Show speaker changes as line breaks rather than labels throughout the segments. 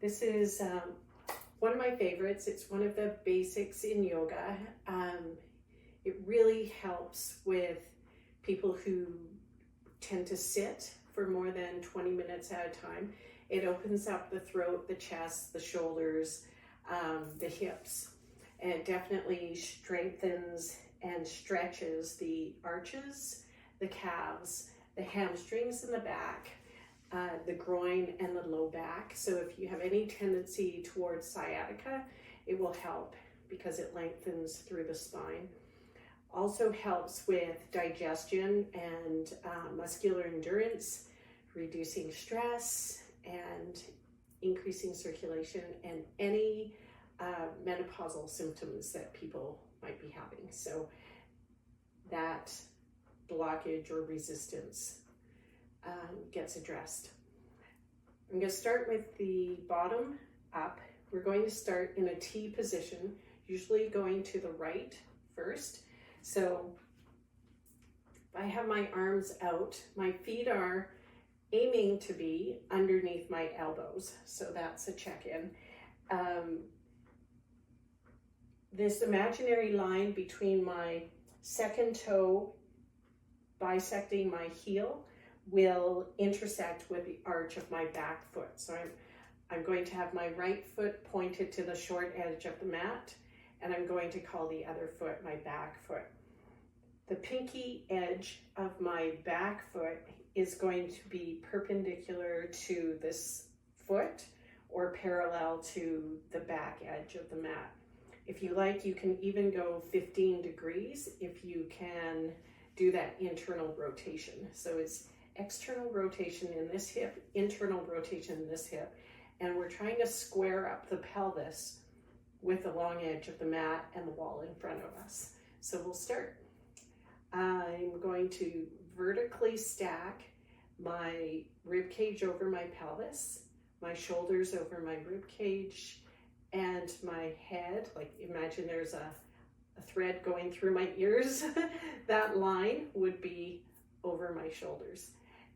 This is one of my favorites. It's one of the basics in yoga. It really helps with people who tend to sit for more than 20 minutes at a time. It opens up the throat, the chest, the shoulders, the hips, and it definitely strengthens and stretches the arches, the calves, the hamstrings in the back, the groin and the low back. So if you have any tendency towards sciatica, it will help because it lengthens through the spine. Also helps with digestion and muscular endurance, reducing stress and increasing circulation and any menopausal symptoms that people might be having. So that blockage or resistance gets addressed. I'm going to start with the bottom up. We're going to start in a T position, usually going to the right first. So I have my arms out. My feet are aiming to be underneath my elbows. So that's a check-in. This imaginary line between my second toe bisecting my heel will intersect with the arch of my back foot. So I'm going to have my right foot pointed to the short edge of the mat, and I'm going to call the other foot my back foot. The pinky edge of my back foot is going to be perpendicular to this foot or parallel to the back edge of the mat. If you like, you can even go 15 degrees if you can do that internal rotation. So it's external rotation in this hip, internal rotation in this hip, and we're trying to square up the pelvis with the long edge of the mat and the wall in front of us. So we'll start. I'm going to vertically stack my rib cage over my pelvis, my shoulders over my rib cage, and my head, like imagine there's a thread going through my ears. That line would be over my shoulders.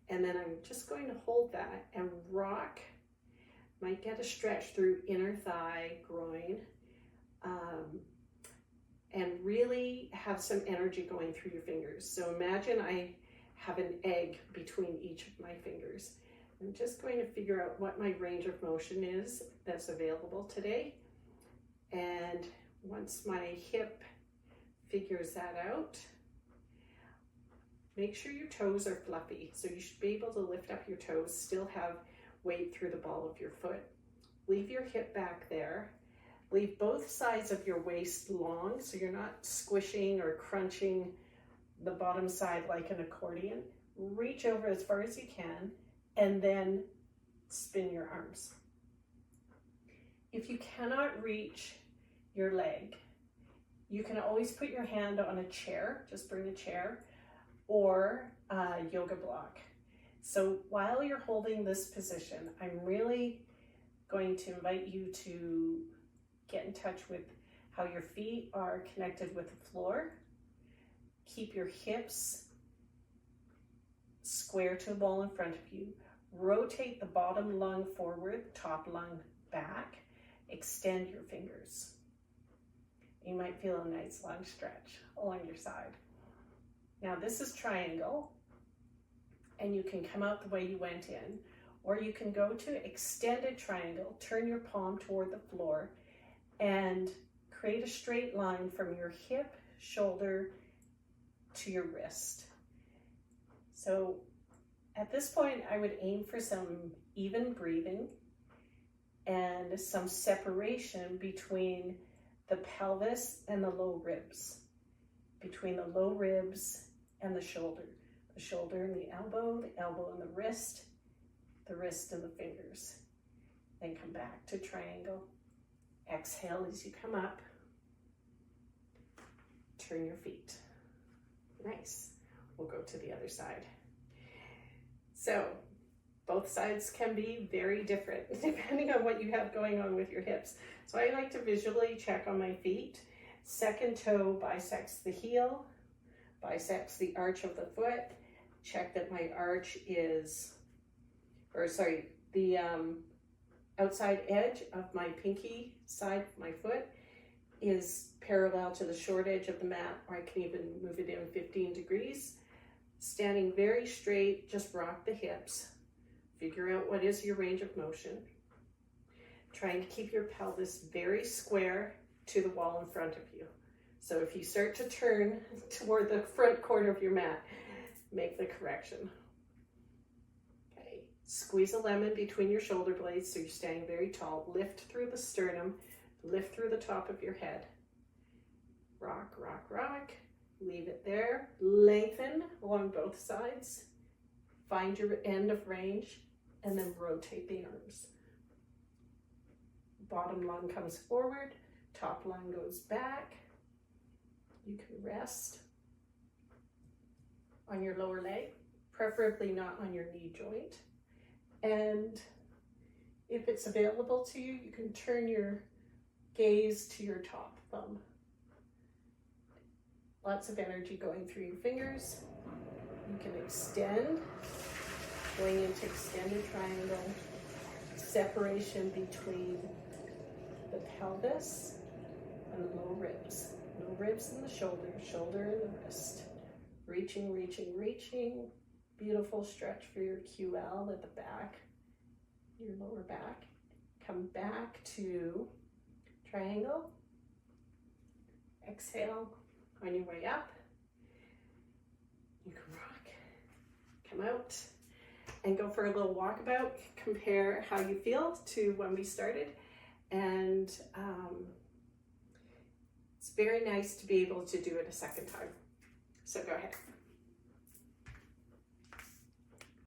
And then I'm just going to hold that and rock. Might get a stretch through inner thigh, groin, and really have some energy going through your fingers. So imagine I have an egg between each of my fingers. I'm just going to figure out what my range of motion is that's available today. And once my hip figures that out, make sure your toes are fluffy. So you should be able to lift up your toes, still have weight through the ball of your foot. Leave your hip back there. Leave both sides of your waist long so you're not squishing or crunching the bottom side like an accordion. Reach over as far as you can and then spin your arms. If you cannot reach your leg, you can always put your hand on a chair, just bring a chair, or a yoga block. So while you're holding this position, I'm really going to invite you to get in touch with how your feet are connected with the floor. Keep your hips square to the wall in front of you. Rotate the bottom lung forward, top lung back. Extend your fingers. You might feel a nice long stretch along your side. Now this is triangle, and you can come out the way you went in, or you can go to extended triangle, turn your palm toward the floor, and create a straight line from your hip, shoulder, to your wrist. So at this point, I would aim for some even breathing and some separation between the pelvis and the low ribs, between the low ribs and the shoulder and the elbow and the wrist and the fingers. Then come back to triangle. Exhale as you come up. Turn your feet. Nice. We'll go to the other side. So both sides can be very different depending on what you have going on with your hips. So I like to visually check on my feet. Second toe bisects the heel, bisects the arch of the foot. Check that my arch is, the outside edge of my pinky side of my foot is parallel to the short edge of the mat, or I can even move it in 15 degrees. Standing very straight, just rock the hips. Figure out what is your range of motion. Trying to keep your pelvis very square to the wall in front of you. So if you start to turn toward the front corner of your mat, make the correction. Okay, squeeze a lemon between your shoulder blades so you're standing very tall. Lift through the sternum, lift through the top of your head. Rock, rock, rock. Leave it there. Lengthen along both sides. Find your end of range and then rotate the arms. Bottom lung comes forward, top lung goes back. You can rest on your lower leg, preferably not on your knee joint. And if it's available to you, you can turn your gaze to your top thumb. Lots of energy going through your fingers. You can extend, going into extended triangle, separation between the pelvis and the low ribs. No ribs in the shoulder, shoulder in the wrist. Reaching, reaching, reaching. Beautiful stretch for your QL at the back, your lower back. Come back to triangle. Exhale on your way up. You can rock, come out, and go for a little walkabout. Compare how you feel to when we started. And it's very nice to be able to do it a second time. So go ahead.